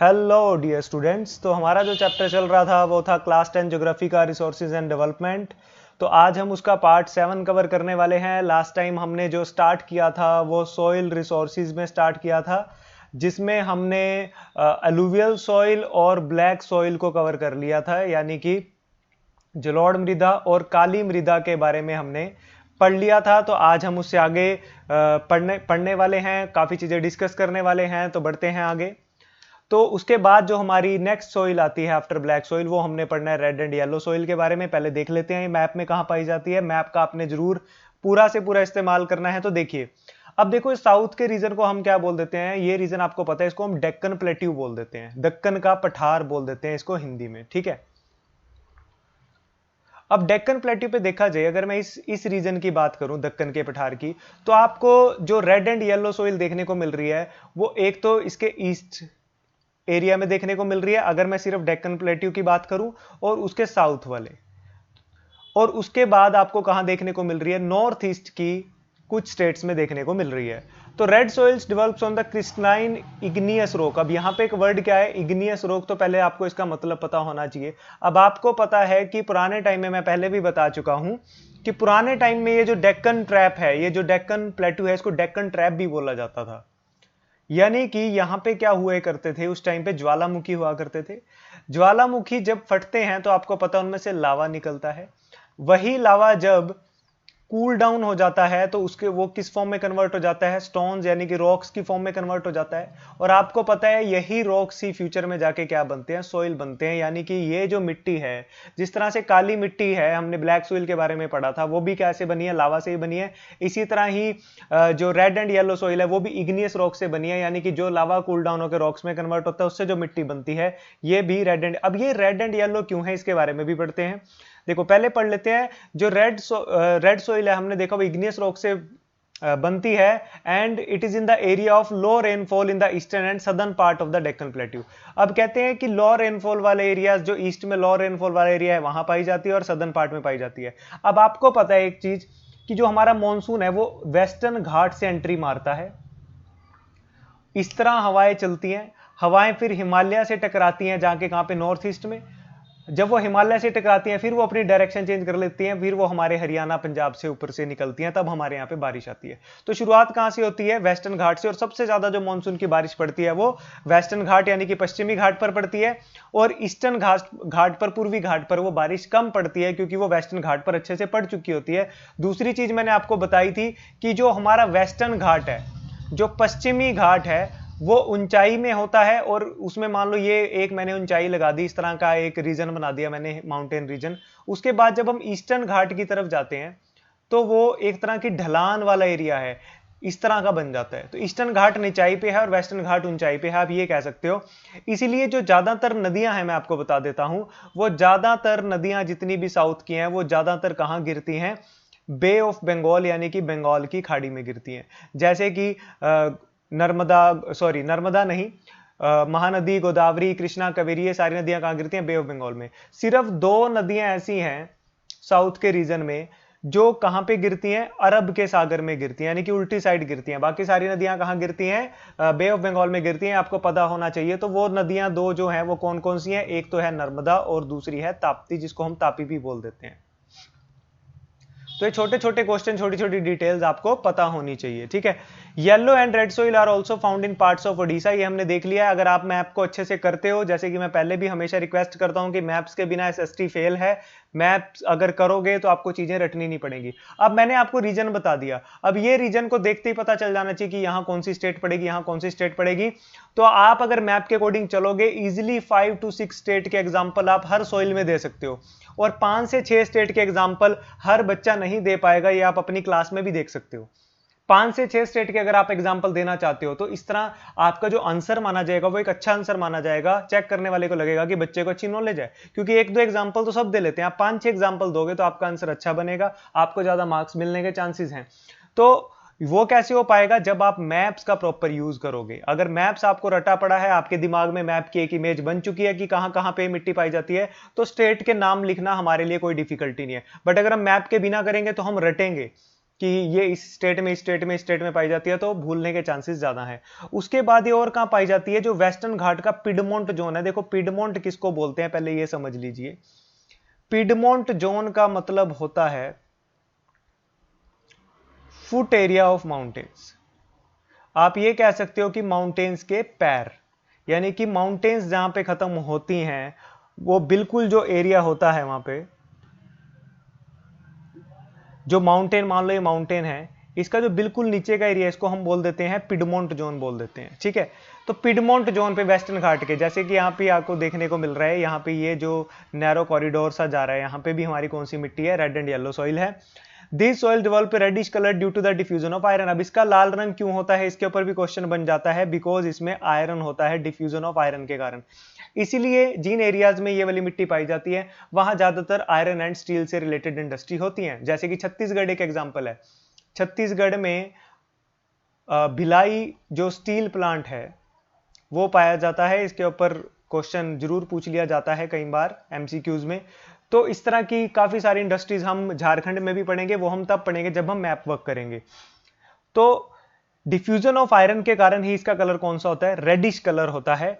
Hello dear students. तो हमारा जो चैप्टर चल रहा था वो था क्लास 10 ज्योग्राफी का रिसोर्सेज एंड डेवलपमेंट। तो आज हम उसका पार्ट 7 कवर करने वाले हैं। लास्ट टाइम हमने जो स्टार्ट किया था वो सॉइल रिसोर्सेज में स्टार्ट किया था, जिसमें हमने अलूवियल सॉइल और ब्लैक सॉइल को कवर कर लिया था, यानी कि जलोढ़ मृदा और काली मृदा के बारे में हमने पढ़ लिया था। तो आज हम उससे आगे पढ़ने वाले हैं, काफ़ी चीज़ें डिस्कस करने वाले हैं। तो बढ़ते हैं आगे। तो उसके बाद जो हमारी नेक्स्ट सॉइल आती है आफ्टर ब्लैक सॉइल, वो हमने पढ़ना है रेड एंड येलो सॉइल के बारे में। पहले देख लेते हैं मैप में कहां पाई जाती है। मैप का आपने जरूर पूरा से पूरा इस्तेमाल करना है। तो देखिए, अब देखो इस साउथ के रीजन को हम क्या बोल देते हैं, ये रीजन आपको पता है, इसको हम डेक्कन प्लेट्यू बोल देते हैं, दक्कन का पठार बोल देते हैं इसको हिंदी में, ठीक है। अब डेक्कन प्लेट्यू पे देखा जाए, अगर मैं इस रीजन की बात करूं, दक्कन के पठार की, तो आपको जो रेड एंड येलो सॉइल देखने को मिल रही है वो एक तो इसके ईस्ट एरिया में देखने को मिल रही है, अगर मैं सिर्फ डेक्कन प्लेट्यू की बात करूं, और उसके साउथ वाले, और उसके बाद आपको कहां देखने को मिल रही है, नॉर्थ ईस्ट की कुछ स्टेट्स में देखने को मिल रही है। तो red soils develops on the crystalline igneous rock. अब यहां पे एक वर्ड क्या है, इग्नियस रॉक। तो पहले आपको इसका मतलब पता होना चाहिए। अब आपको पता है कि पुराने टाइम में, मैं पहले भी बता चुका हूं कि पुराने टाइम में ये जो डेक्कन ट्रैप है, ये जो डेक्कन प्लेट्यू है, इसको डेक्कन ट्रैप भी बोला जाता था। यानी कि यहां पे क्या हुए करते थे, उस टाइम पे ज्वालामुखी हुआ करते थे। ज्वालामुखी जब फटते हैं तो आपको पता उनमें से लावा निकलता है। वही लावा जब कूल डाउन हो जाता है तो उसके वो किस फॉर्म में कन्वर्ट हो जाता है, स्टोन्स यानी कि रॉक्स की फॉर्म में कन्वर्ट हो जाता है। और आपको पता है यही रॉक्स ही फ्यूचर में जाके क्या बनते हैं, सॉइल बनते हैं। यानी कि ये जो मिट्टी है, जिस तरह से काली मिट्टी है, हमने ब्लैक सॉइल के बारे में पढ़ा था, वो भी कैसे बनी है, लावा से ही बनी है। इसी तरह ही जो रेड एंड येलो सॉइल है वो भी इग्नियस रॉक से बनी है, यानी कि जो लावा कूल डाउन होकर रॉक्स में कन्वर्ट होता है उससे जो मिट्टी बनती है, ये भी रेड एंड। अब ये रेड एंड येलो क्यों है, इसके बारे में भी पढ़ते हैं। देखो पहले पढ़ लेते हैं। जो रेड सॉइल है, हमने देखा वो इग्नियस रॉक से बनती है, and it is in the area of low rainfall in the eastern and southern part of the Deccan plateau. अब कहते हैं कि लो रेनफॉल वाले एरियाज, जो ईस्ट में लो रेनफॉल वाला एरिया है वहां पाई जाती है और सदर्न पार्ट में पाई जाती है। अब आपको पता है एक चीज, कि जो हमारा मॉनसून है वो वेस्टर्न घाट से एंट्री मारता है। इस तरह हवाएं चलती हैं, हवाएं फिर हिमालय से टकराती हैं, जाके कहां पे, नॉर्थ ईस्ट में। जब वो हिमालय से टकराती हैं फिर वो अपनी डायरेक्शन चेंज कर लेती हैं, फिर वो हमारे हरियाणा पंजाब से ऊपर से निकलती हैं, तब हमारे यहाँ पे बारिश आती है। तो शुरुआत कहां से होती है, वेस्टर्न घाट से। और सबसे ज्यादा जो मानसून की बारिश पड़ती है वो वेस्टर्न घाट यानी कि पश्चिमी घाट पर पड़ती है। और ईस्टर्न घाट पर, पूर्वी घाट पर वो बारिश कम पड़ती है, क्योंकि वो वेस्टर्न घाट पर अच्छे से पड़ चुकी होती है। दूसरी चीज मैंने आपको बताई थी कि जो हमारा वेस्टर्न घाट है, जो पश्चिमी घाट है, वो ऊंचाई में होता है। और उसमें मान लो ये एक मैंने ऊंचाई लगा दी, इस तरह का एक रीजन बना दिया मैंने, माउंटेन रीजन। उसके बाद जब हम ईस्टर्न घाट की तरफ जाते हैं तो वो एक तरह की ढलान वाला एरिया है, इस तरह का बन जाता है। तो ईस्टर्न घाट निचाई पे है और वेस्टर्न घाट ऊंचाई पे है, आप ये कह सकते हो। इसीलिए जो ज्यादातर नदियां हैं, मैं आपको बता देता हूं, वो ज्यादातर नदियां जितनी भी साउथ की हैं वो ज्यादातर कहां गिरती हैं, बे ऑफ बंगाल यानी कि बंगाल की खाड़ी में गिरती हैं। जैसे कि नर्मदा नहीं, महानदी, गोदावरी, कृष्णा, कावेरी, ये सारी नदियां कहां गिरती हैं, बे ऑफ बंगाल में। सिर्फ दो नदियां ऐसी हैं साउथ के रीजन में जो कहां पे गिरती हैं, अरब के सागर में गिरती हैं, यानी कि उल्टी साइड गिरती हैं। बाकी सारी नदियां कहां गिरती हैं, बे ऑफ बंगाल में गिरती हैं, आपको पता होना चाहिए। तो वो नदियां दो जो हैं वो कौन कौन सी हैं, एक तो है नर्मदा और दूसरी है ताप्ती, जिसको हम तापी भी बोल देते हैं। तो ये छोटे छोटे क्वेश्चन, छोटी छोटी डिटेल्स आपको पता होनी चाहिए, ठीक है। Yellow and red soil are also found in parts of Odisha, ये हमने देख लिया है। अगर आप मैप को अच्छे से करते हो, जैसे कि मैं पहले भी हमेशा रिक्वेस्ट करता हूं कि मैप्स के बिना एसएसटी फेल है। मैप्स अगर करोगे तो आपको चीजें रटनी नहीं पड़ेगी। अब मैंने आपको रीजन बता दिया, अब ये रीजन को देखते ही पता चल जाना चाहिए कि यहां कौन सी स्टेट पड़ेगी, यहां कौन सी स्टेट पड़ेगी। तो आप अगर मैप के अकॉर्डिंग चलोगे, इजिली 5 to 6 स्टेट के एग्जाम्पल आप हर सोइल में दे सकते हो। और 5 से 6 स्टेट के एग्जाम्पल हर बच्चा नहीं दे पाएगा, ये आप अपनी क्लास में भी देख सकते हो। 5 से 6 स्टेट के अगर आप एग्जाम्पल देना चाहते हो तो इस तरह आपका जो आंसर माना जाएगा वो एक अच्छा आंसर माना जाएगा। चेक करने वाले को लगेगा कि बच्चे को अच्छी नॉलेज है, क्योंकि एक दो एग्जाम्पल तो सब दे लेते हैं। आप 5-6 एग्जाम्पल दोगे तो आपका आंसर अच्छा बनेगा, आपको ज्यादा मार्क्स मिलने के चांसेस हैं। तो वो कैसे हो पाएगा, जब आप मैप्स का प्रॉपर यूज करोगे। अगर मैप्स आपको रटा पड़ा है, आपके दिमाग में मैप की एक इमेज बन चुकी है कि कहां कहां पे मिट्टी पाई जाती है, तो स्टेट के नाम लिखना हमारे लिए कोई डिफिकल्टी नहीं है। बट अगर हम मैप के बिना करेंगे तो हम रटेंगे कि ये इस स्टेट में, इस स्टेट में, इस स्टेट में पाई जाती है, तो भूलने के चांसेस ज्यादा हैं। उसके बाद ये और कहां पाई जाती है, जो वेस्टर्न घाट का पिडमोंट जोन है। देखो पिडमोंट किसको बोलते हैं पहले ये समझ लीजिए। पिडमोंट जोन का मतलब होता है फुट एरिया ऑफ माउंटेन्स। आप ये कह सकते हो कि माउंटेन्स के पैर, यानी कि माउंटेन्स जहां पे खत्म होती हैं वो बिल्कुल जो एरिया होता है वहां पे, जो माउंटेन, मान लो ये माउंटेन है, इसका जो बिल्कुल नीचे का एरिया, इसको हम बोल देते हैं पिडमोंट जोन बोल देते हैं। ठीक है, तो पिडमोंट जोन पे वेस्टर्न घाट के, जैसे कि यहाँ पे आपको देखने को मिल रहा है, यहाँ पे ये जो नैरो कॉरिडोर सा जा रहा है, यहाँ पे भी हमारी कौन सी मिट्टी है, रेड एंड येलो सॉइल है। This soil develop reddish colour due to the diffusion of iron. अब इसका लाल रंग क्यों होता है, इसके ऊपर भी क्वेश्चन बन जाता है, बिकॉज इसमें आयरन होता है, डिफ्यूजन ऑफ आयरन के कारण। इसीलिए जिन एरियाज में ये वाली मिट्टी पाई जाती है वहां ज्यादातर आयरन एंड स्टील से रिलेटेड इंडस्ट्री होती है। जैसे कि छत्तीसगढ़ एक एग्जांपल है, छत्तीसगढ़ में भिलाई जो स्टील प्लांट है वो पाया जाता है। इसके ऊपर क्वेश्चन जरूर पूछ लिया जाता है कई बार एमसीक्यूज में। तो इस तरह की काफी सारी इंडस्ट्रीज हम झारखंड में भी पढ़ेंगे, वो हम तब पढ़ेंगे जब हम मैप वर्क करेंगे। तो डिफ्यूजन ऑफ आयरन के कारण ही इसका कलर कौन सा होता है, रेडिश कलर होता है।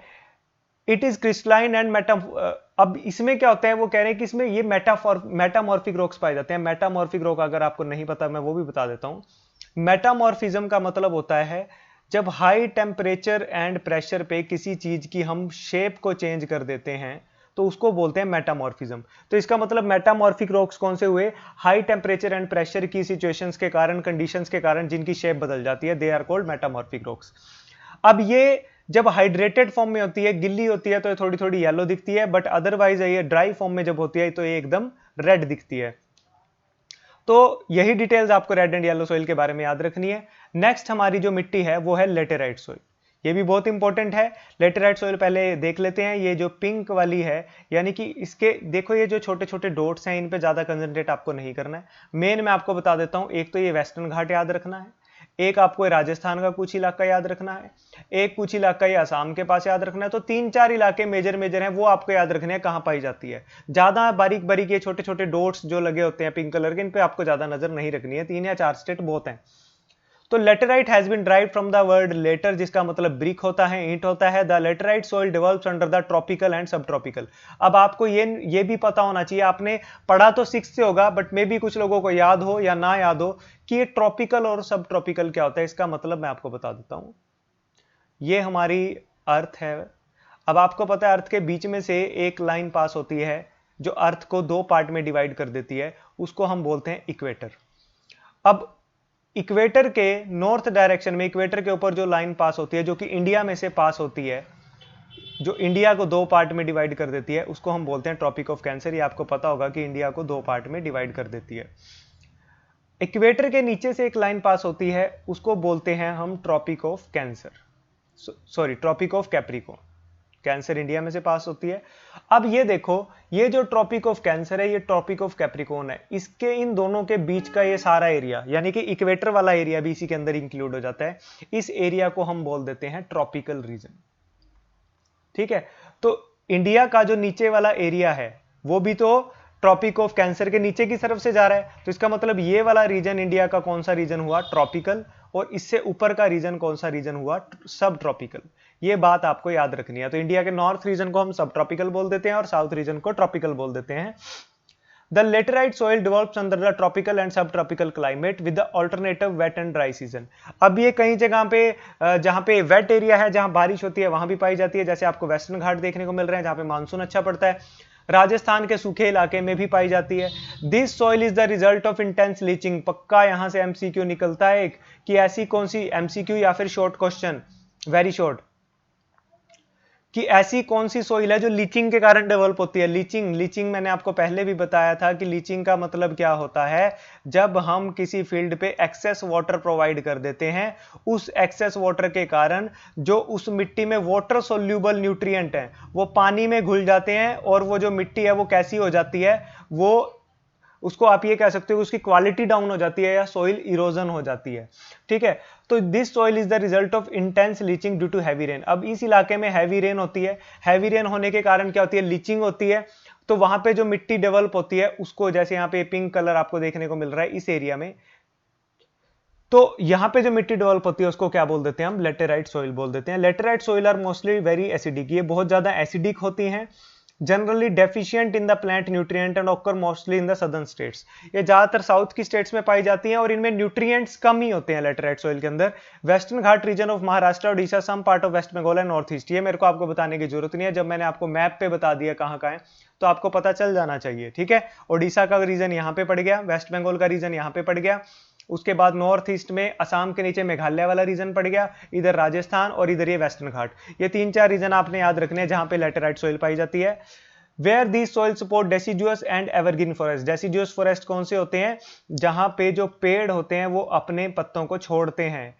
इट इज क्रिस्टलाइन एंड अब इसमें क्या होता है, वो कह रहे हैं कि इसमें ये मेटामॉर्फिक रॉक्स पाए जाते हैं। मेटामॉर्फिक रॉक अगर आपको नहीं पता मैं वो भी बता देता हूं। मेटामॉर्फिज्म का मतलब होता है जब हाई टेम्परेचर एंड प्रेशर पे किसी चीज की हम शेप को चेंज कर देते हैं तो उसको बोलते हैं मेटामॉर्फिज्म। तो इसका मतलब मेटामॉर्फिक रॉक्स कौन से हुए, हाई टेम्परेचर एंड प्रेशर की सिचुएशंस के कारण, कंडीशंस के कारण जिनकी शेप बदल जाती है, they are called metamorphic rocks. अब ये जब हाइड्रेटेड फॉर्म में होती है, गिल्ली होती है, तो ये थोड़ी थोड़ी येलो दिखती है, बट अदरवाइज ये ड्राई फॉर्म में जब होती है तो ये एकदम रेड दिखती है। तो यही डिटेल्स आपको रेड एंड येलो सॉइल के बारे में याद रखनी है। नेक्स्ट हमारी जो मिट्टी है वो है लेटेराइट सॉइल। ये भी बहुत इंपॉर्टेंट है। लेटेराइट सॉइल पहले देख लेते हैं। ये जो पिंक वाली है, यानी कि इसके देखो ये जो छोटे छोटे डॉट्स हैं इन पे ज्यादा कंसंट्रेट आपको नहीं करना है। मेन मैं आपको बता देता हूं, एक तो ये वेस्टर्न घाट याद रखना है, एक आपको राजस्थान का कुछ इलाका याद रखना है, एक कुछ इलाका ये असम के पास याद रखना है। तो 3-4 इलाके मेजर मेजर हैं, वो आपको याद रखने हैं कहां पाई जाती है। ज्यादा बारीक बारीक ये छोटे छोटे डॉट्स जो लगे होते हैं पिंक कलर के, इन पे आपको ज्यादा नजर नहीं रखनी है। 3 या 4 स्टेट बहुत हैं। तो laterite has been derived from the word later, जिसका मतलब ब्रिक होता है, ईंट होता है। The laterite soil develops under the tropical and subtropical. अब आपको ये भी पता होना चाहिए, आपने पढ़ा तो 6 से होगा, बट मे भी कुछ लोगों को याद हो या ना याद हो कि ये ट्रॉपिकल और सब ट्रॉपिकल क्या होता है। इसका मतलब मैं आपको बता देता हूं। ये हमारी अर्थ है। अब आपको पता है अर्थ के बीच में से एक लाइन पास होती है जो अर्थ को 2 पार्ट में डिवाइड कर देती है, उसको हम बोलते हैं इक्वेटर। अब इक्वेटर के नॉर्थ डायरेक्शन में, इक्वेटर के ऊपर जो लाइन पास होती है, जो कि इंडिया में से पास होती है, जो इंडिया को 2 पार्ट में डिवाइड कर देती है, उसको हम बोलते हैं ट्रॉपिक ऑफ कैंसर। ये आपको पता होगा कि इंडिया को 2 पार्ट में डिवाइड कर देती है। इक्वेटर के नीचे से एक लाइन पास होती है, उसको बोलते हैं हम tropic of cancer, sorry tropic of capricorn. Cancer India में से पास होती है। अब ये देखो, ये जो ट्रॉपिक ऑफ कैंसर है, ये ट्रॉपिक ऑफ कैप्रिकॉर्न है। इसके इन दोनों के बीच का ये सारा एरिया, यानी कि इक्वेटर वाला एरिया भी इसी के अंदर इंक्लूड हो जाता है। इस एरिया को हम बोल देते हैं ट्रॉपिकल रीजन। ठीक है, तो इंडिया का जो नीचे वाला एरिया है वो भी तो ट्रॉपिक ऑफ कैंसर के नीचे की तरफ से जा रहा है। तो इसका मतलब ये वाला रीजन इंडिया का कौन सा रीजन हुआ, ट्रॉपिकल, और इससे ऊपर का रीजन कौन सा रीजन हुआ, सब ट्रॉपिकल। ये बात आपको याद रखनी है। तो इंडिया के नॉर्थ रीजन को हम सब ट्रॉपिकल बोल देते हैं और साउथ रीजन को ट्रॉपिकल बोल देते हैं। The laterite soil develops under the tropical and subtropical climate with the alternative wet and dry season। अब ये कई जगह पे जहां पे वेट एरिया है, जहां बारिश होती है, वहां भी पाई जाती है। जैसे आपको वेस्टर्न घाट देखने को मिल रहे हैं जहां पे मानसून अच्छा पड़ता है। राजस्थान के सूखे इलाके में भी पाई जाती है। This soil is the result of intense leaching. पक्का यहां से एमसीक्यू निकलता है एक, कि ऐसी कौन सी, एमसीक्यू या फिर शॉर्ट क्वेश्चन, वेरी शॉर्ट, कि ऐसी कौन सी सोइल है जो लीचिंग के कारण डेवलप होती है। लीचिंग मैंने आपको पहले भी बताया था कि लीचिंग का मतलब क्या होता है, जब हम किसी फील्ड पे एक्सेस वाटर प्रोवाइड कर देते हैं, उस एक्सेस वाटर के कारण जो उस मिट्टी में वाटर सोल्यूबल न्यूट्रिएंट हैं वो पानी में घुल जाते हैं, और वो जो मिट्टी है वो कैसी हो जाती है, वो उसको आप ये कह सकते हो उसकी क्वालिटी डाउन हो जाती है या सोइल इरोजन हो जाती है। ठीक है, तो this soil is the result of intense leaching due to heavy rain. अब इस इलाके में हैवी रेन होती है। हैवी रेन होने के कारण क्या होती है, लीचिंग होती है। तो वहां पे जो मिट्टी डेवलप होती है उसको, जैसे यहाँ पे पिंक कलर आपको देखने को मिल रहा है इस एरिया में, तो यहां पे जो मिट्टी डेवलप होती है उसको क्या बोल देते हैं हम, लेटेराइट सॉइल बोल देते हैं। Laterite soil are mostly very acidic, ये बहुत ज्यादा एसिडिक होती हैं, generally deficient in the plant nutrient and occur mostly in the southern states. ये ज्यादातर साउथ की स्टेट्स में पाई जाती हैं और इनमें न्यूट्रिएंट्स कम ही होते हैं लेटेराइट सॉइल के अंदर। Western Ghat region of Maharashtra, Odisha, some part of west Bengal and north east, ये मेरे को आपको बताने की जरूरत नहीं है, जब मैंने आपको मैप पे बता दिया कहां कहां है तो आपको पता चल जाना चाहिए, ठीक है। ओडिशा का रीजन यहां पे पड़ गया, वेस्ट बंगाल का रीजन यहां पे पड़ गया, उसके बाद नॉर्थ ईस्ट में असम के नीचे मेघालय वाला रीजन पड़ गया, इधर राजस्थान और इधर ये वेस्टर्न घाट। ये 3-4 रीजन आपने याद रखने हैं जहां पे लेटेराइट सॉइल पाई जाती है। Where these soil support deciduous and evergreen forest. Deciduous forest कौन से होते हैं, जहां पे जो पेड़ होते हैं वो अपने पत्तों को छोड़ते हैं,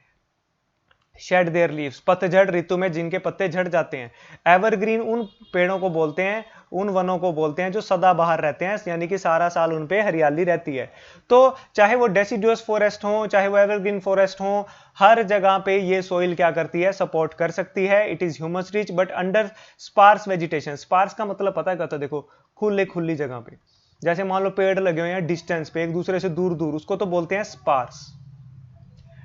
शेड देयर लीव्स, पतझड़ ऋतु में जिनके पत्ते झड़ जाते हैं। एवरग्रीन उन पेड़ों को बोलते हैं, उन वनों को बोलते हैं जो सदाबहार रहते हैं, यानी कि सारा साल उन पे हरियाली रहती है। तो चाहे वो डेसिडुअस फॉरेस्ट हो, चाहे वो एवरग्रीन फॉरेस्ट हो, हर जगह पे ये सॉइल क्या करती है, सपोर्ट कर सकती है। It is humus rich but under sparse vegetation. Sparse का मतलब पता है, देखो खुली जगह पे, जैसे मान लो पेड़ लगे हुए हैं डिस्टेंस पे एक दूसरे से दूर दूर, उसको तो बोलते हैं स्पार्स।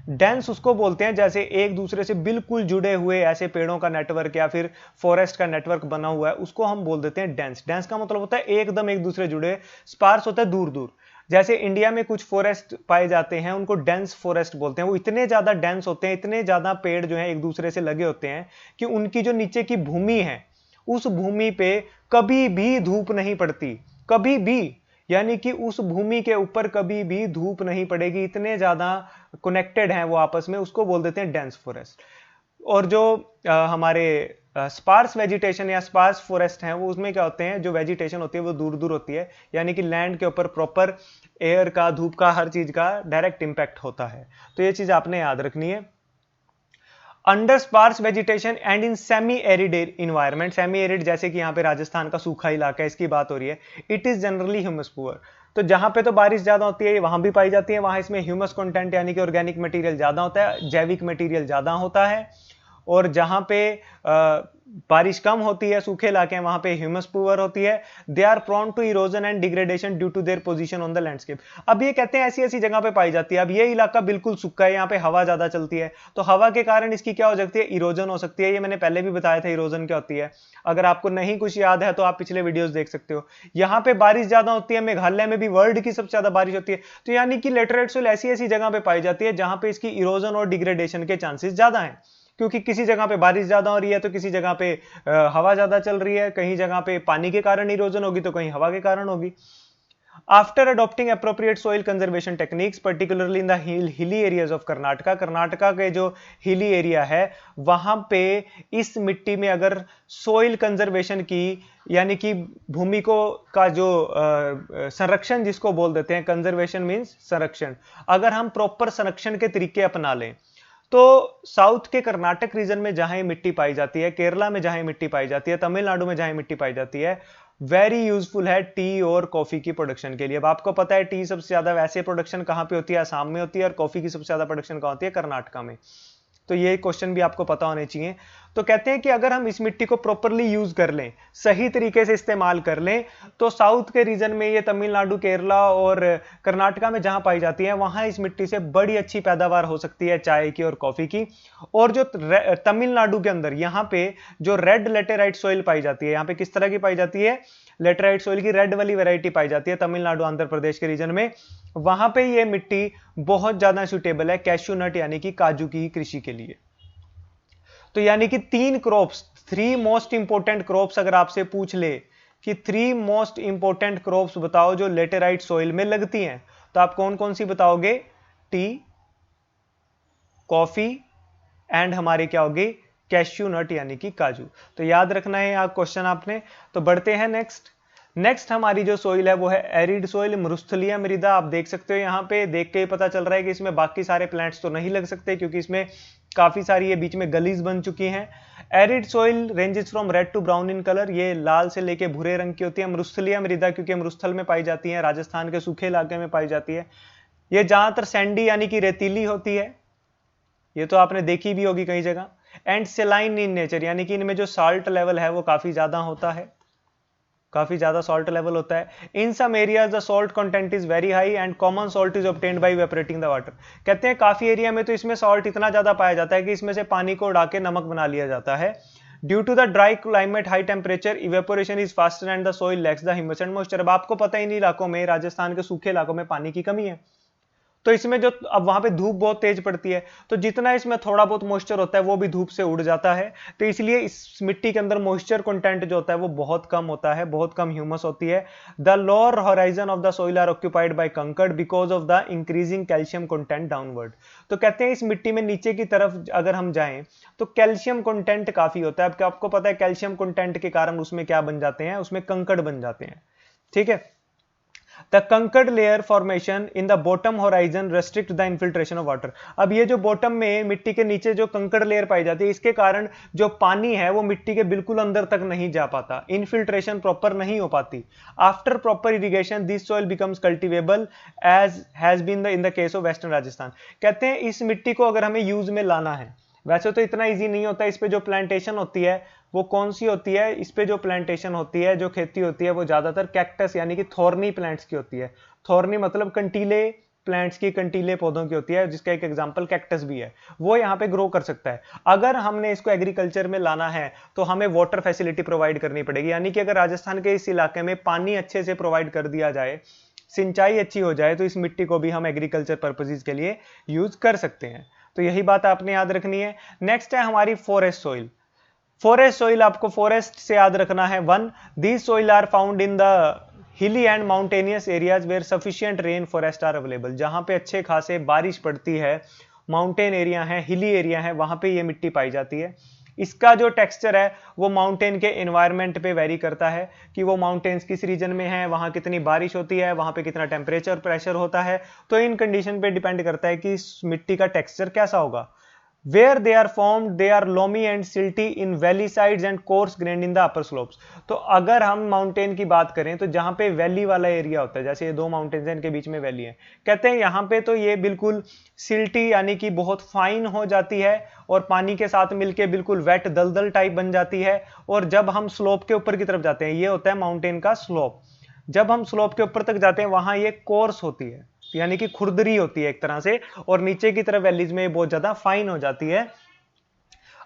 डेंस उसको बोलते हैं जैसे एक दूसरे से बिल्कुल जुड़े हुए ऐसे पेड़ों का नेटवर्क या फिर फॉरेस्ट का नेटवर्क बना हुआ है, उसको हम बोल देते हैं डेंस। डेंस का मतलब होता है एकदम एक दूसरे जुड़े, स्पार्स होता है दूर दूर। जैसे इंडिया में कुछ फॉरेस्ट पाए जाते हैं उनको डेंस फॉरेस्ट बोलते हैं, वो इतने ज्यादा डेंस होते हैं, इतने ज्यादा पेड़ जो है एक दूसरे से लगे होते हैं कि उनकी जो नीचे की भूमि है उस भूमि पे कभी भी धूप नहीं पड़ती, कभी भी, यानी कि उस भूमि के ऊपर कभी भी धूप नहीं पड़ेगी, इतने ज्यादा कनेक्टेड हैं वो आपस में, उसको बोल देते हैं डेंस फॉरेस्ट। और जो हमारे स्पार्स वेजिटेशन या स्पार्स फॉरेस्ट हैं वो उसमें क्या होते हैं, जो वेजिटेशन होती है वो दूर दूर होती है, यानी कि लैंड के ऊपर प्रॉपर एयर का, धूप का, हर चीज का डायरेक्ट इंपैक्ट होता है। तो ये चीज आपने याद रखनी है। Under sparse vegetation and in semi arid environment, semi arid जैसे कि यहाँ पे राजस्थान का सूखा इलाका है, इसकी बात हो रही है। It is generally humus poor, तो जहां पे तो बारिश ज्यादा होती है वहां भी पाई जाती है, वहां इसमें ह्यूमस कंटेंट यानी कि ऑर्गेनिक मटेरियल ज्यादा होता है, जैविक मटेरियल ज्यादा होता है। और जहां पे बारिश कम होती है, सूखे इलाके हैं, वहां पे ह्यूमस पुअर होती है। They are prone to erosion and degradation due to their position on the landscape. अब ये कहते हैं ऐसी ऐसी जगह पे पाई जाती है। अब ये इलाका बिल्कुल सूखा है, यहाँ पे हवा ज्यादा चलती है, तो हवा के कारण इसकी क्या हो सकती है, इरोजन हो सकती है। ये मैंने पहले भी बताया था इरोजन क्या होती है, अगर आपको नहीं कुछ याद है तो आप पिछले वीडियोस देख सकते हो। यहाँ पे बारिश ज्यादा होती है, मेघालय में भी वर्ल्ड की सबसे ज्यादा बारिश होती है, तो यानी कि लेटराइट सॉइल ऐसी ऐसी जगह पे पाई जाती है जहां पे इसकी इरोजन और डिग्रेडेशन के चांसेस ज्यादा हैं, क्योंकि किसी जगह पे बारिश ज्यादा हो रही है तो किसी जगह पे हवा ज्यादा चल रही है, कहीं जगह पे पानी के कारण इरोजन होगी तो कहीं हवा के कारण होगी। After adopting appropriate soil conservation techniques particularly in the hilly areas of Karnataka, Karnataka के जो हिली एरिया है वहां पे इस मिट्टी में अगर सोइल कंजर्वेशन की, यानी कि भूमि को का जो संरक्षण जिसको बोल देते हैं, कंजर्वेशन मींस संरक्षण, अगर हम प्रॉपर संरक्षण के तरीके अपना लें तो साउथ के कर्नाटक रीजन में जहां मिट्टी पाई जाती है, केरला में जहां मिट्टी पाई जाती है, तमिलनाडु में जहां मिट्टी पाई जाती है, वेरी यूजफुल है टी और कॉफी की प्रोडक्शन के लिए। अब आपको पता है टी सबसे ज्यादा वैसे प्रोडक्शन कहां पे होती है, असम में होती है, और कॉफी की सबसे ज्यादा प्रोडक्शन कहां होती है, कर्नाटका में। तो ये क्वेश्चन भी आपको पता होने चाहिए। तो कहते हैं कि अगर हम इस मिट्टी को प्रॉपरली यूज कर लें, सही तरीके से इस्तेमाल कर लें, तो साउथ के रीजन में ये तमिलनाडु, केरला और कर्नाटका में जहां पाई जाती है वहां इस मिट्टी से बड़ी अच्छी पैदावार हो सकती है चाय की और कॉफी की। और जो तमिलनाडु के अंदर यहां पे जो रेड लेटेराइट सॉइल पाई जाती है, यहां पे किस तरह की पाई जाती है, लेटेराइट सॉइल की रेड वाली वैरायटी पाई जाती है तमिलनाडु आंध्र प्रदेश के रीजन में। वहां पे ये मिट्टी बहुत ज्यादा सुटेबल है कैश्यू नट यानी कि काजू की कृषि के लिए। तो यानी कि 3 क्रॉप्स, 3 मोस्ट इंपोर्टेंट क्रॉप्स अगर आपसे पूछ ले कि 3 मोस्ट इंपोर्टेंट क्रॉप्स बताओ जो लेटेराइट सॉइल में लगती हैं, तो आप कौन कौन सी बताओगे, टी, कॉफी एंड हमारे क्या होगी, कैश्यू नट यानी कि काजू। तो याद रखना है आप क्वेश्चन आपने। तो बढ़ते हैं नेक्स्ट हमारी जो सोइल है वो है एरिड सोइल, मरुस्थलीय मृदा। आप देख सकते हो यहाँ पे देख के ही पता चल रहा है कि इसमें बाकी सारे प्लांट्स तो नहीं लग सकते, क्योंकि इसमें काफी सारी ये बीच में गलीज बन चुकी हैं। Arid soil ranges from red to brown in colour, ये लाल से लेके भूरे रंग की होती है। मरुस्थलीय मृदा क्योंकि मरुस्थल में पाई जाती है, राजस्थान के सूखे इलाके में पाई जाती है। ये ज्यादातर सैंडी यानी कि रेतीली होती है, ये तो आपने देखी भी होगी कई जगह। एंड सेलाइन इन नेचर, यानी कि इनमें जो साल्ट लेवल है वो काफी ज्यादा होता है, काफी ज्यादा सॉल्ट लेवल होता है। In some areas the salt content is very high and common salt is obtained by evaporating the water. कहते हैं काफी एरिया में तो इसमें सॉल्ट इतना ज्यादा पाया जाता है कि इसमें से पानी को उड़ा के नमक बना लिया जाता है। Due to the dry climate, high temperature, evaporation is faster and the soil lacks the humus and moisture. अब आपको पता है इन इलाकों में, राजस्थान के सूखे इलाकों में पानी की कमी है, तो इसमें जो अब वहां पे धूप बहुत तेज पड़ती है, तो जितना इसमें थोड़ा बहुत मॉइस्चर होता है वो भी धूप से उड़ जाता है। तो इसलिए इस मिट्टी के अंदर मॉइस्चर कंटेंट जो होता है वो बहुत कम होता है, बहुत कम ह्यूमस होती है। The lower horizon of the soil are occupied by कंकड़ because of the increasing calcium content downward. तो कहते हैं इस मिट्टी में नीचे की तरफ अगर हम जाएं तो कैल्शियम कंटेंट काफी होता है। अब क्या आपको पता है कैल्शियम कंटेंट के कारण उसमें क्या बन जाते हैं, उसमें कंकड़ बन जाते हैं। ठीक है, The conquered layer formation in the bottom horizon restrict the infiltration of water। अब ये जो बॉटम में मिट्टी के नीचे जो कंकड़ लेयर पाई जाती है, इसके कारण जो पानी है वो मिट्टी के बिल्कुल अंदर तक नहीं जा पाता, इनफिल्ट्रेशन प्रॉपर नहीं हो पाती। After proper irrigation this soil becomes cultivable as has been in the case of western Rajasthan. कहते हैं इस मिट्टी को अगर हमें यूज में लाना है, वैसे तो इतना इजी नहीं होता। इस पे जो प्लांटेशन होती है वो कौन सी होती है, इस पे जो प्लांटेशन होती है, जो खेती होती है, वो ज्यादातर कैक्टस यानी कि थॉर्नी प्लांट्स की होती है। थॉर्नी मतलब कंटीले प्लांट्स की, कंटीले पौधों की होती है, जिसका एक एग्जांपल कैक्टस भी है। वो यहाँ पे ग्रो कर सकता है। अगर हमने इसको एग्रीकल्चर में लाना है तो हमें वाटर फैसिलिटी प्रोवाइड करनी पड़ेगी, यानी कि अगर राजस्थान के इस इलाके में पानी अच्छे से प्रोवाइड कर दिया जाए, सिंचाई अच्छी हो जाए, तो इस मिट्टी को भी हम एग्रीकल्चर पर्पसेज के लिए यूज कर सकते हैं। तो यही बात आपने याद रखनी है। नेक्स्ट है हमारी फॉरेस्ट सॉइल। फॉरेस्ट सॉइल आपको फॉरेस्ट से याद रखना है। One, these soil are found in the hilly and mountainous areas where sufficient rain forest are available. जहां पे अच्छे खासे बारिश पड़ती है, माउंटेन एरिया है, हिली एरिया है, वहां पे ये मिट्टी पाई जाती है। इसका जो टेक्सचर है वो माउंटेन के एनवायरनमेंट पे वेरी करता है कि वो माउंटेन्स किस रीजन में है, वहां कितनी बारिश होती है, वहां पे कितना टेम्परेचर प्रेशर होता है। तो इन कंडीशन पे डिपेंड करता है कि इस मिट्टी का टेक्सचर कैसा होगा। Where they are formed, they are loamy and silty in valley sides and coarse grained in the upper slopes। तो अगर हम माउंटेन की बात करें तो जहां पे वैली वाला एरिया होता है, जैसे ये दो माउंटेन्स हैं, इनके बीच में वैली है, कहते हैं यहां पे तो ये बिल्कुल सिल्टी यानी कि बहुत फाइन हो जाती है और पानी के साथ मिलके बिल्कुल वेट दलदल टाइप बन जाती है। और जब हम स्लोप के ऊपर की तरफ जाते हैं, ये होता है माउंटेन का स्लोप, जब हम स्लोप के ऊपर तक जाते हैं वहां ये कोर्स होती है, यानी कि खुरदरी होती है एक तरह से, और नीचे की तरफ वैलीज में बहुत ज्यादा फाइन हो जाती है।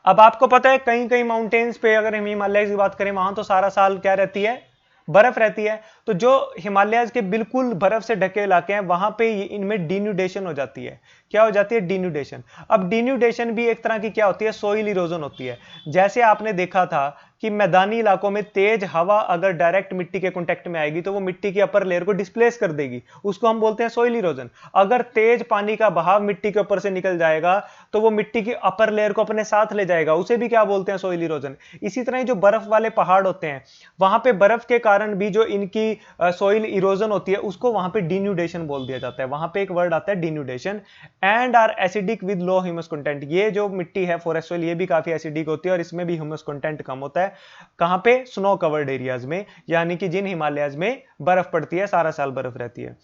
अब आपको पता है कई कई माउंटेन्स पे, अगर हम हिमालय की बात करें, वहां तो सारा साल क्या रहती है, बर्फ रहती है। तो जो हिमालयस के बिल्कुल बर्फ से ढके इलाके हैं वहां पे इनमें डिन्यूडेशन हो जाती है। क्या हो जाती है? डिन्यूडेशन। अब डिन्यूडेशन भी एक तरह की क्या होती है, सोइल इरोजन होती है। जैसे आपने देखा था कि मैदानी इलाकों में तेज हवा अगर डायरेक्ट मिट्टी के कांटेक्ट में आएगी तो वो मिट्टी की अपर लेयर को डिस्प्लेस कर देगी, उसको हम बोलते हैं सोइल इरोजन। अगर तेज पानी का बहाव मिट्टी के ऊपर से निकल जाएगा तो वो मिट्टी की अपर लेयर को अपने साथ ले जाएगा, उसे भी क्या बोलते हैं, सोइल इरोजन। इसी तरह जो बर्फ वाले पहाड़ होते हैं वहां पे बर्फ के कारण भी जो इनकी सोइल इरोजन होती है उसको वहां पे डिन्यूडेशन बोल दिया जाता है। वहां पे एक वर्ड आता है denudation. And are acidic with low humus content. ये जो मिट्टी है फॉरेस्ट सोइल, ये भी काफी एसिडिक होती है और इसमें भी ह्यूमस कंटेंट कम होता है। कहां पे? स्नो कवर्ड एरियाज में, यानी कि जिन हिमालयज में बर्फ पड़ती है, सारा साल बर्फ रहती है।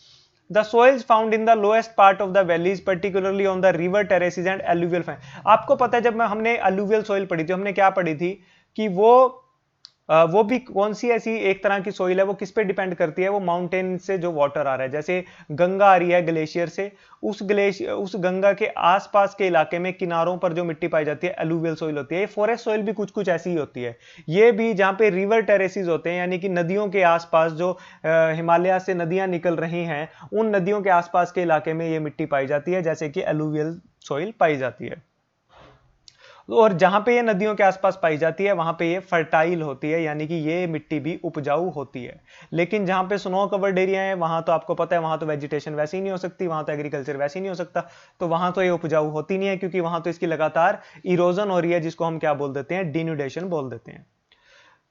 The soils found in the lowest part of the valleys, particularly on the river terraces and alluvial fan। आपको पता है जब हमने alluvial soil पढ़ी थी, हमने क्या पढ़ी थी कि वो भी कौन सी ऐसी एक तरह की सोइल है, वो किस पे डिपेंड करती है, वो माउंटेन से जो वाटर आ रहा है, जैसे गंगा आ रही है ग्लेशियर से, उस गंगा के आसपास के इलाके में किनारों पर जो मिट्टी पाई जाती है एलुवियल सोइल होती है। ये फॉरेस्ट सोइल भी कुछ कुछ ऐसी ही होती है। ये भी जहां पे रिवर टेरेसेस होते हैं, यानी कि नदियों के आसपास जो हिमालय से नदियां निकल रही हैं, उन नदियों के आसपास के इलाके में ये मिट्टी पाई जाती है, जैसे कि एलुवियल सोइल पाई जाती है। और जहां पे ये नदियों के आसपास पाई जाती है वहां पे ये फर्टाइल होती है, यानी कि ये मिट्टी भी उपजाऊ होती है। लेकिन जहां पे स्नो कवर्ड एरिया है वहां तो आपको पता है वहां तो वेजिटेशन वैसी नहीं हो सकती, वहां तो एग्रीकल्चर वैसी नहीं हो सकता, तो वहां तो ये उपजाऊ होती नहीं है, क्योंकि वहां तो इसकी लगातार इरोजन हो रही है, जिसको हम क्या बोल देते हैं, डिन्यूडेशन बोल देते हैं।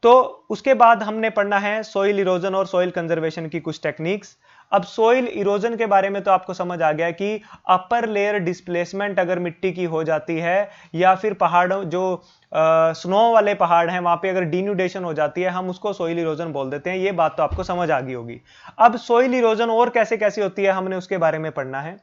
तो उसके बाद हमने पढ़ना है सोइल इरोजन और सोइल कंजर्वेशन की कुछ टेक्निक्स। अब सोइल इरोजन के बारे में तो आपको समझ आ गया कि अपर लेयर डिस्प्लेसमेंट अगर मिट्टी की हो जाती है, या फिर पहाड़ों जो स्नो वाले पहाड़ हैं वहां पे अगर डिन्यूडेशन हो जाती है, हम उसको सोइल इरोजन बोल देते हैं। ये बात तो आपको समझ आ गई होगी। अब सोइल इरोजन और कैसे कैसे होती है हमने उसके बारे में पढ़ना है।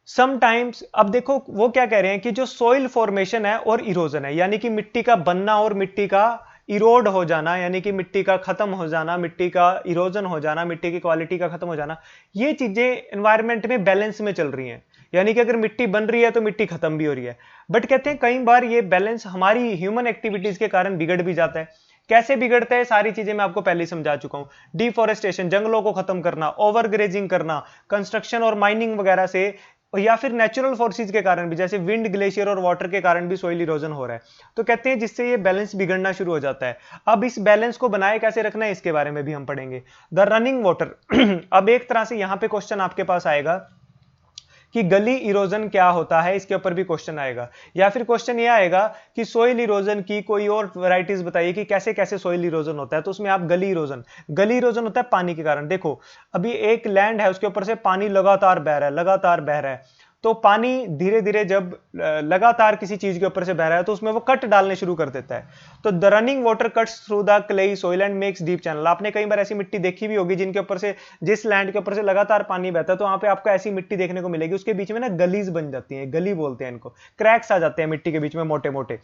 समटाइम्स, अब देखो वो क्या कह रहे हैं कि जो सोइल फॉर्मेशन है और इरोजन है, यानी कि मिट्टी का बनना और मिट्टी का इरोड हो जाना, यानी कि मिट्टी का खत्म हो जाना, मिट्टी का इरोजन हो जाना, मिट्टी की क्वालिटी का खत्म हो जाना, ये चीजें एनवायरनमेंट में बैलेंस में चल रही हैं। यानी कि अगर मिट्टी बन रही है तो मिट्टी खत्म भी हो रही है। बट कहते हैं कई बार ये बैलेंस हमारी ह्यूमन एक्टिविटीज के कारण बिगड़ भी जाता है। कैसे बिगड़ता है, सारी चीजें मैं आपको पहले ही समझा चुका हूं। डिफोरेस्टेशन, जंगलों को खत्म करना, ओवर ग्रेजिंग करना, कंस्ट्रक्शन और माइनिंग वगैरह से, या फिर नेचुरल फोर्सेज के कारण भी, जैसे विंड, ग्लेशियर और वाटर के कारण भी सोइल इरोजन हो रहा है। तो कहते हैं जिससे ये बैलेंस बिगड़ना शुरू हो जाता है। अब इस बैलेंस को बनाए कैसे रखना है, इसके बारे में भी हम पढ़ेंगे। द रनिंग वाटर अब एक तरह से यहां पे क्वेश्चन आपके पास आएगा कि गली इरोजन क्या होता है, इसके ऊपर भी क्वेश्चन आएगा। या फिर क्वेश्चन ये आएगा कि सोइल इरोजन की कोई और वैरायटीज बताइए कि कैसे कैसे सोइल इरोजन होता है। तो उसमें आप गली इरोजन होता है पानी के कारण। देखो अभी एक लैंड है, उसके ऊपर से पानी लगातार बह रहा है, लगातार बह रहा है। तो पानी धीरे धीरे जब लगातार किसी चीज के ऊपर से बह रहा है तो उसमें वो कट डालने शुरू कर देता है। तो the running water cuts through the clayey soil and makes deep channel. आपने कई बार ऐसी मिट्टी देखी भी होगी जिनके ऊपर से, जिस लैंड के ऊपर से लगातार पानी बहता है, तो वहां पे आपको ऐसी मिट्टी देखने को मिलेगी, उसके बीच में ना गलीज बन जाती है, गली बोलते हैं इनको, क्रैक्स आ जाते हैं मिट्टी के बीच में मोटे मोटे।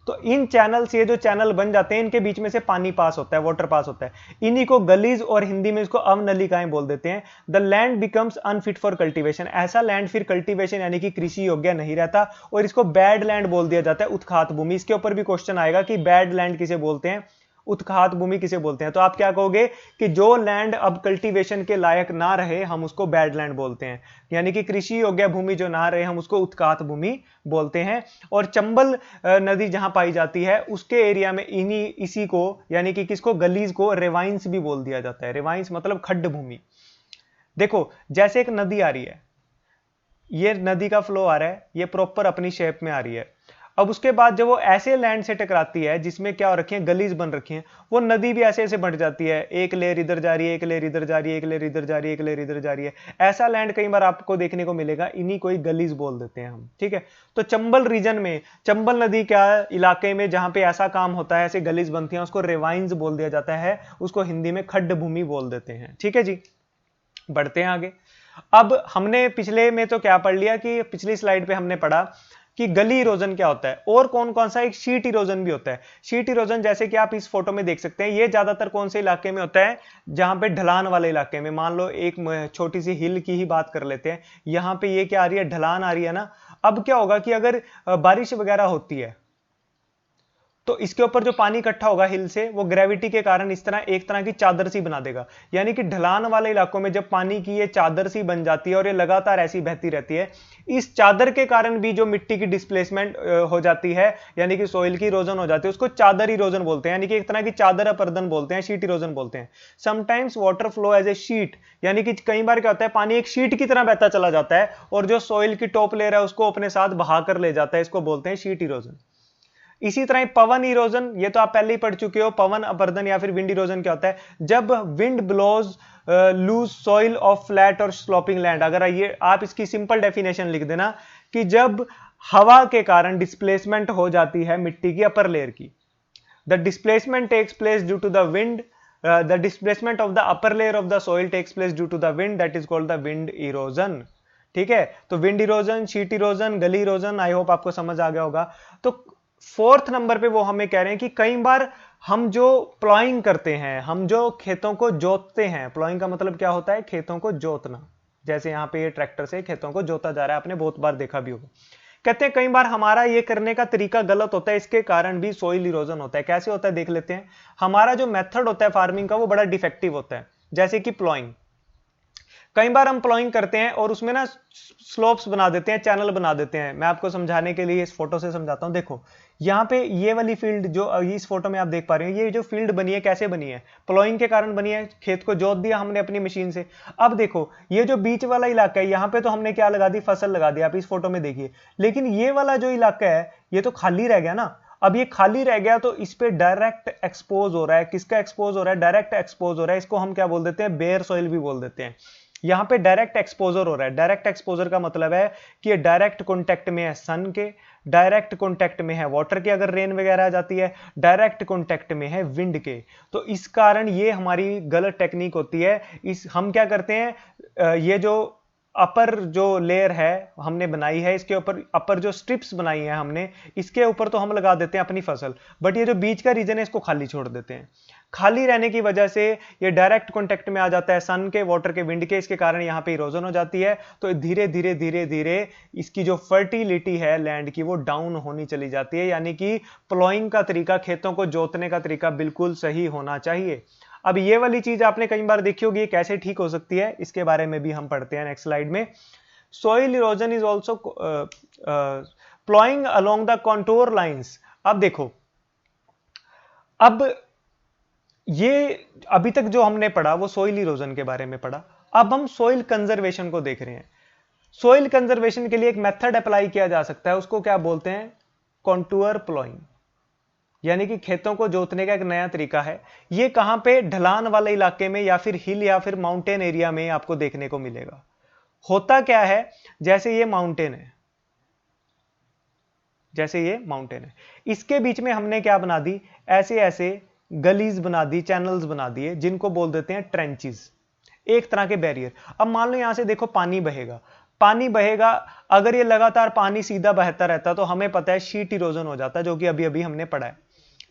तो इन चैनल्स, ये जो चैनल बन जाते हैं, इनके बीच में से पानी पास होता है, वाटर पास होता है। इन्हीं को गलीज और हिंदी में इसको अवनलिकाएं बोल देते हैं। The land becomes unfit for cultivation. ऐसा लैंड फिर कल्टीवेशन यानी कि कृषि योग्य नहीं रहता, और इसको बैड लैंड बोल दिया जाता है, उत्खात भूमि। इसके ऊपर भी क्वेश्चन आएगा कि बैड लैंड किसे बोलते हैं, उत्खात भूमि किसे बोलते हैं। तो आप क्या कहोगे कि जो लैंड अब कल्टीवेशन के लायक ना रहे, हम उसको बैड लैंड बोलते हैं। यानी कि कृषि योग्य भूमि जो ना रहे, हम उसको उत्खात भूमि बोलते हैं। और चंबल नदी जहां पाई जाती है, उसके एरिया में इसी को, यानी कि किसको, गलीज को रेवाइंस भी बोल दिया जाता है। रेवाइंस मतलब खड्ड भूमि। देखो जैसे एक नदी आ रही है, ये नदी का फ्लो आ रहा है, ये प्रॉपर अपनी शेप में आ रही है। अब उसके बाद जब वो ऐसे लैंड से टकराती है जिसमें क्या हो रखी है, गलीज बन रखी है, वो नदी भी ऐसे ऐसे बढ़ जाती है। एक लेयर इधर जा रही है, एक लेयर इधर जा रही है, एक लेयर इधर जा रही है, एक लेयर इधर जा रही है। ऐसा लैंड कई बार आपको देखने को मिलेगा, इन्हीं को ही गलीज बोल देते हैं हम, ठीक है। तो चंबल रीजन में, चंबल नदी का इलाके में जहां पे ऐसा काम होता है, ऐसे गलीज बनती है, उसको रेवाइंस बोल दिया जाता है, उसको हिंदी में खड्ड भूमि बोल देते हैं, ठीक है जी। बढ़ते हैं आगे। अब हमने पिछले में तो क्या पढ़ लिया कि पिछली स्लाइड पे हमने पढ़ा कि गली इरोजन क्या होता है, और कौन कौन सा, एक शीट इरोजन भी होता है। शीट इरोजन जैसे कि आप इस फोटो में देख सकते हैं, ये ज्यादातर कौन से इलाके में होता है, जहां पे ढलान वाले इलाके में। मान लो एक छोटी सी हिल की ही बात कर लेते हैं, यहां पे ये क्या आ रही है, ढलान आ रही है ना। अब क्या होगा कि अगर बारिश वगैरह होती है तो इसके ऊपर जो पानी इकट्ठा होगा हिल से, वो ग्रेविटी के कारण इस तरह एक तरह की चादर सी बना देगा। यानी कि ढलान वाले इलाकों में जब पानी की ये चादर सी बन जाती है और ये लगातार ऐसी बहती रहती है, इस चादर के कारण भी जो मिट्टी की डिस्प्लेसमेंट हो जाती है, यानी कि सोइल की इरोजन हो जाती है, उसको चादर इरोजन बोलते हैं। यानी कि एक तरह की चादर अपर्दन बोलते हैं, शीट इरोजन बोलते हैं। Sometimes water flow as a sheet, यानी कि कई बार क्या होता है, पानी एक शीट की तरह बहता चला जाता है और जो सोइल की टॉप लेयर है उसको अपने साथ बहा कर ले जाता है, इसको बोलते हैं शीट इरोजन। इसी तरह पवन इरोजन, ये तो आप पहले ही पढ़ चुके हो। पवन अपर्दन या फिर विंड इरोजन क्या होता है, जब wind blows loose soil of flat और स्लोपिंग लैंड। अगर ये आप इसकी सिंपल डेफिनेशन लिख देना कि जब हवा के कारण डिस्प्लेसमेंट हो जाती है मिट्टी की अपर लेयर की, the displacement takes place due to the wind, the displacement of the upper layer of the soil takes place due to the wind, that is called the wind erosion. ठीक है, तो wind erosion, sheet erosion, gully erosion, I hope आपको समझ आ गया होगा। तो fourth number पे वो हमें कह रहे हैं कि कई बार हम जो प्लॉइंग करते हैं, हम जो खेतों को जोतते हैं, प्लॉइंग का मतलब क्या होता है, खेतों को जोतना। जैसे यहां पे ये ट्रैक्टर से खेतों को जोता जा रहा है, आपने बहुत बार देखा भी होगा। कहते हैं कई बार हमारा ये करने का तरीका गलत होता है, इसके कारण भी सोइल इरोजन होता है। कैसे होता है देख लेते हैं। हमारा जो मेथड होता है फार्मिंग का, वो बड़ा डिफेक्टिव होता है। जैसे कि प्लॉइंग, कई बार हम प्लॉइंग करते हैं और उसमें ना स्लोप्स बना देते हैं, चैनल बना देते हैं। मैं आपको समझाने के लिए इस फोटो से समझाता हूं। देखो यहाँ पे ये वाली फील्ड जो इस फोटो में आप देख पा रहे हो, ये जो फील्ड बनी है कैसे बनी है, प्लॉइंग के कारण बनी है। खेत को जोत दिया हमने अपनी मशीन से। अब देखो ये जो बीच वाला इलाका है, यहाँ पे तो हमने क्या लगा दी, फसल लगा दी, आप इस फोटो में देखिए। लेकिन ये वाला जो इलाका है, ये तो खाली रह गया ना। अब ये खाली रह गया तो इस पे डायरेक्ट एक्सपोज हो रहा है। किसका एक्सपोज हो रहा है, डायरेक्ट एक्सपोज हो रहा है। इसको हम क्या बोल देते हैं, बेयर सॉइल भी बोल देते हैं। यहां पे डायरेक्ट एक्सपोजर हो रहा है। डायरेक्ट एक्सपोजर का मतलब है कि ये डायरेक्ट कॉन्टेक्ट में है सन के, डायरेक्ट कॉन्टेक्ट में है वाटर के, अगर रेन वगैरह आ जाती है, डायरेक्ट कॉन्टेक्ट में है विंड के। तो इस कारण ये हमारी गलत टेक्निक होती है। हम क्या करते हैं, ये जो अपर जो लेयर है हमने बनाई है, इसके ऊपर अपर जो स्ट्रिप्स बनाई है हमने, इसके ऊपर तो हम लगा देते हैं अपनी फसल, बट ये जो बीच का रीजन है इसको खाली छोड़ देते हैं। खाली रहने की वजह से ये डायरेक्ट कांटेक्ट में आ जाता है सन के, वाटर के, विंड के, इसके कारण यहाँ पे इरोजन हो जाती है। तो धीरे धीरे धीरे धीरे इसकी जो फर्टिलिटी है लैंड की वो डाउन होनी चली जाती है, यानी कि प्लॉइंग का तरीका, खेतों को जोतने का तरीका बिल्कुल सही होना चाहिए। अब ये वाली चीज आपने कई बार देखी होगी, कैसे ठीक हो सकती है, इसके बारे में भी हम पढ़ते हैं नेक्स्ट स्लाइड में। Soil erosion is also ploughing along the contour lines. अब देखो, अब ये अभी तक जो हमने पढ़ा वो सॉइल इरोजन के बारे में पढ़ा। अब हम सॉइल कंजर्वेशन को देख रहे हैं। सॉइल कंजर्वेशन के लिए एक मेथड अप्लाई किया जा सकता है, उसको क्या बोलते हैं, कॉन्टूर प्लॉइंग, यानी कि खेतों को जोतने का एक नया तरीका है। ये कहां पे, ढलान वाले इलाके में या फिर हिल या फिर माउंटेन एरिया में आपको देखने को मिलेगा। होता क्या है, जैसे ये माउंटेन है, जैसे ये माउंटेन है, इसके बीच में हमने क्या बना दी, ऐसे ऐसे गलीज बना दी, चैनल्स बना दिए, जिनको बोल देते हैं ट्रेंचेस, एक तरह के बैरियर। अब मान लो यहां से देखो पानी बहेगा, पानी बहेगा, अगर ये लगातार पानी सीधा बहता रहता तो हमें पता है शीट इरोजन हो जाता, जो कि अभी अभी हमने पढ़ा है।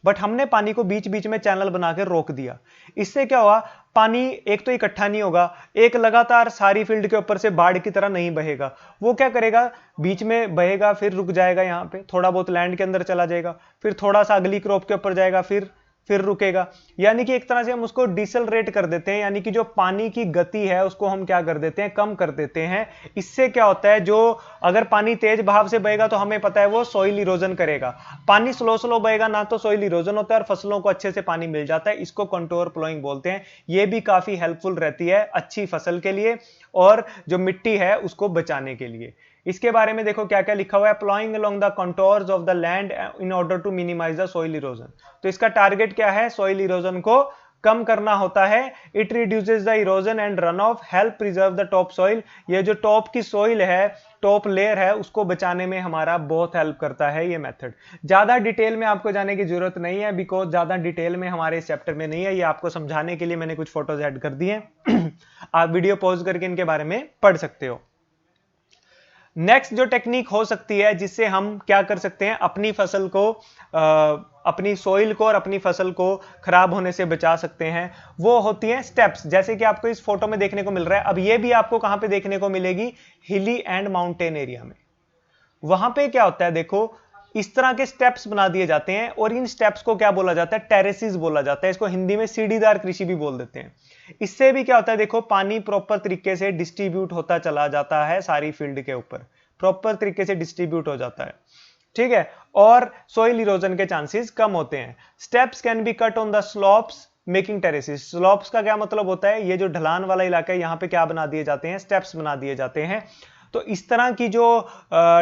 बट हमने पानी को बीच बीच में चैनल बनाकर रोक दिया। इससे क्या हुआ, पानी एक तो इकट्ठा नहीं होगा, एक लगातार सारी फील्ड के ऊपर से बाढ़ की तरह नहीं बहेगा। वो क्या करेगा, बीच में बहेगा, फिर रुक जाएगा, यहां पे थोड़ा बहुत लैंड के अंदर चला जाएगा, फिर थोड़ा सा अगली क्रॉप के ऊपर जाएगा, फिर रुकेगा। यानी कि एक तरह से हम उसको डिसलरेट कर देते हैं, यानी कि जो पानी की गति है उसको हम क्या कर देते हैं, कम कर देते हैं। इससे क्या होता है, जो अगर पानी तेज बहाव से बहेगा तो हमें पता है वो सॉइल इरोजन करेगा, पानी स्लो स्लो बहेगा ना तो सॉइल इरोजन होता है और फसलों को अच्छे से पानी मिल जाता है। इसको कंटूर प्लॉइंग बोलते हैं। ये भी काफी हेल्पफुल रहती है अच्छी फसल के लिए और जो मिट्टी है उसको बचाने के लिए। इसके बारे में देखो क्या क्या लिखा हुआ है, ploughing along the contours of the land in order to minimise the soil erosion. तो इसका टारगेट क्या है, सॉइल इरोजन को कम करना होता है। It reduces the erosion and run of, help preserve the top soil. ये जो टॉप की सॉइल है, टॉप लेयर है, उसको बचाने में हमारा बहुत हेल्प करता है ये मेथड। ज्यादा डिटेल में आपको जाने की जरूरत नहीं है, बिकॉज ज्यादा डिटेल में हमारे इस चैप्टर में नहीं है। ये आपको समझाने के लिए मैंने कुछ फोटोज ऐड कर दी हैं आप वीडियो पॉज करके इनके बारे में पढ़ सकते हो। नेक्स्ट जो टेक्निक हो सकती है जिससे हम क्या कर सकते हैं, अपनी फसल को अपनी सॉइल को और अपनी फसल को खराब होने से बचा सकते हैं, वो होती है स्टेप्स। जैसे कि आपको इस फोटो में देखने को मिल रहा है। अब ये भी आपको कहां पे देखने को मिलेगी, हिली एंड माउंटेन एरिया में। वहां पे क्या होता है, देखो इस तरह के स्टेप्स बना दिए जाते हैं और इन स्टेप्स को क्या बोला जाता है, टेरेसेस बोला जाता है। इसको हिंदी में सीढ़ीदार कृषि भी बोल देते हैं। इससे भी क्या होता है, देखो पानी प्रॉपर तरीके से डिस्ट्रीब्यूट होता चला जाता है, सारी फील्ड के ऊपर प्रॉपर तरीके से डिस्ट्रीब्यूट हो जाता है, ठीक है, और सॉइल इरोजन के चांसेस कम होते हैं। Steps can be cut on the slopes making terraces. Slopes का क्या मतलब होता है, ये जो ढलान वाला इलाका है यहां पे क्या बना दिए जाते हैं, स्टेप्स बना दिए जाते हैं। तो इस तरह की जो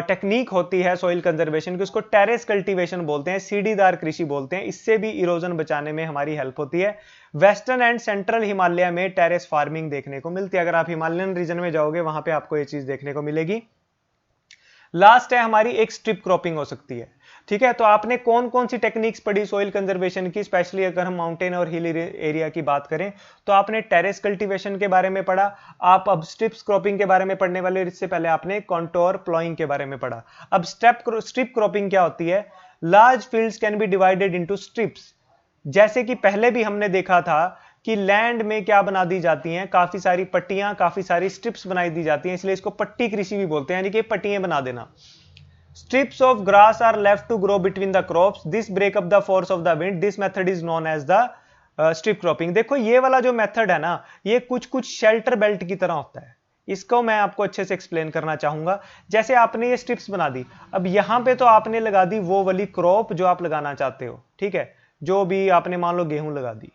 टेक्निक होती है सॉइल कंजर्वेशन की, उसको टेरेस कल्टीवेशन बोलते हैं, सीढ़ीदार कृषि बोलते हैं। इससे भी इरोजन बचाने में हमारी हेल्प होती है। वेस्टर्न एंड सेंट्रल हिमालय में टेरेस फार्मिंग देखने को मिलती है। अगर आप हिमालयन रीजन में जाओगे वहां पे आपको ये चीज देखने को मिलेगी। लास्ट है हमारी एक स्ट्रिप क्रॉपिंग हो सकती है, ठीक है। तो आपने कौन कौन सी टेक्निक्स पढ़ी सॉइल कंजर्वेशन की, स्पेशली अगर हम माउंटेन और हिल एरिया की बात करें तो आपने टेरेस कल्टीवेशन के बारे में पढ़ा। आप अब स्ट्रिप क्रॉपिंग के बारे में पढ़ने वाले, इससे पहले आपने कॉन्टोर प्लॉइंग के बारे में पढ़ा। अब स्ट्रिप क्रॉपिंग क्या होती है, large fields can be divided into strips. जैसे कि पहले भी हमने देखा था कि लैंड में क्या बना दी जाती हैं, काफी सारी पट्टियां, काफी सारी स्ट्रिप्स बनाई दी जाती हैं, इसलिए इसको पट्टी कृषि भी बोलते हैं, यानी कि पट्टियां बना देना। Strips of grass are left to grow between the crops, this break up the force of the wind, this method is known as the strip cropping. देखो ये वाला जो मेथड है ना, ये कुछ कुछ शेल्टर बेल्ट की तरह होता है। इसको मैं आपको अच्छे से एक्सप्लेन करना चाहूंगा। जैसे आपने ये स्ट्रिप्स बना दी, अब यहां पे तो आपने लगा दी वो वाली क्रॉप जो आप लगाना चाहते हो, ठीक है, जो भी आपने मान लो गेहूं लगा दी।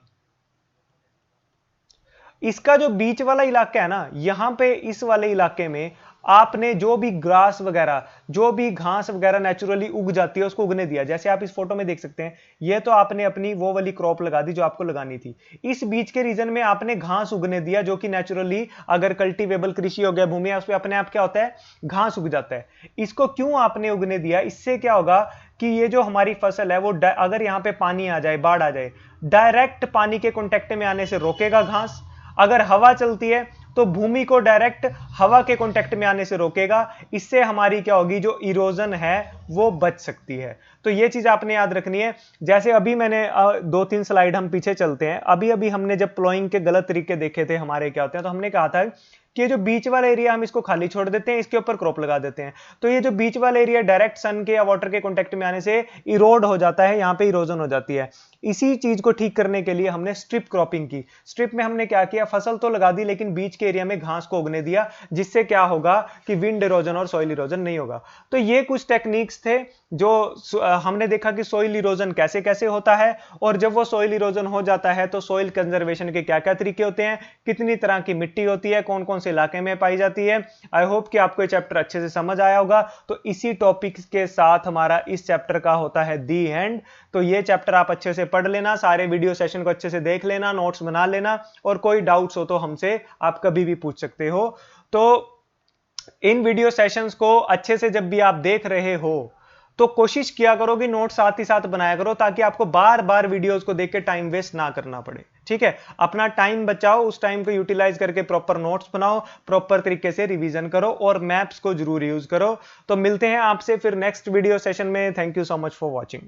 इसका जो बीच वाला इलाका है ना, यहां पे इस वाले इलाके में आपने जो भी ग्रास वगैरह, जो भी घास वगैरह नेचुरली उग जाती है उसको उगने दिया। जैसे आप इस फोटो में देख सकते हैं, ये तो आपने अपनी वो वाली क्रॉप लगा दी जो आपको लगानी थी। इस बीच के रीजन में आपने घास उगने दिया, जो कि नेचुरली अगर कल्टीवेबल कृषि हो गया, भूमि है, उस पर अपने आप क्या होता है, घास उग जाता है। इसको क्यों आपने उगने दिया, इससे क्या होगा कि ये जो हमारी फसल है वो अगर यहां पे पानी आ जाए, बाढ़ आ जाए, डायरेक्ट पानी के कॉन्टेक्ट में आने से रोकेगा घास। अगर हवा चलती है तो भूमि को डायरेक्ट हवा के कांटेक्ट में आने से रोकेगा। इससे हमारी क्या होगी, जो इरोजन है वो बच सकती है। तो ये चीज आपने याद रखनी है। जैसे अभी मैंने 2-3 स्लाइड हम पीछे चलते हैं, अभी अभी हमने जब प्लोइंग के गलत तरीके देखे थे हमारे क्या होते हैं, तो हमने कहा था कि ये जो बीच वाला एरिया हम इसको खाली छोड़ देते हैं, इसके ऊपर क्रॉप लगा देते हैं। तो ये जो बीच वाला एरिया डायरेक्ट सन के या वाटर के कांटेक्ट में आने से इरोड हो जाता है, यहां पे इरोजन हो जाती है। इसी चीज को ठीक करने के लिए हमने स्ट्रिप क्रॉपिंग की। स्ट्रिप में हमने क्या किया, फसल तो लगा दी लेकिन बीच के एरिया में घास को उगने दिया, जिससे क्या होगा कि विंड इरोजन और सॉइल इरोजन नहीं होगा। तो ये कुछ टेक्निक्स थे जो हमने देखा कि सॉइल इरोजन कैसे कैसे होता है, और जब वो सॉइल इरोजन हो जाता है तो सॉइल कंजर्वेशन के क्या क्या तरीके होते हैं, कितनी तरह की मिट्टी होती है, कौन कौन से इलाके में पाई जाती है। आई होप कि आपको ये चैप्टर अच्छे से समझ आया होगा। तो इसी टॉपिक के साथ हमारा इस चैप्टर का होता है दी एंड। तो ये चैप्टर आप अच्छे से पढ़ लेना, सारे वीडियो सेशन को अच्छे से देख लेना, नोट्स बना लेना, और कोई डाउट्स हो तो हमसे आप कभी भी पूछ सकते हो। तो इन वीडियो सेशंस को अच्छे से जब भी आप देख रहे हो तो कोशिश किया करो कि नोट साथ ही साथ बनाया करो, ताकि आपको बार बार वीडियोस को देख के टाइम वेस्ट ना करना पड़े। ठीक है, अपना टाइम बचाओ, उस टाइम को यूटिलाइज करके प्रॉपर नोट्स बनाओ, प्रॉपर तरीके से रिवीजन करो, और मैप्स को जरूर यूज करो। तो मिलते हैं आपसे फिर नेक्स्ट वीडियो सेशन में। Thank you so much for watching.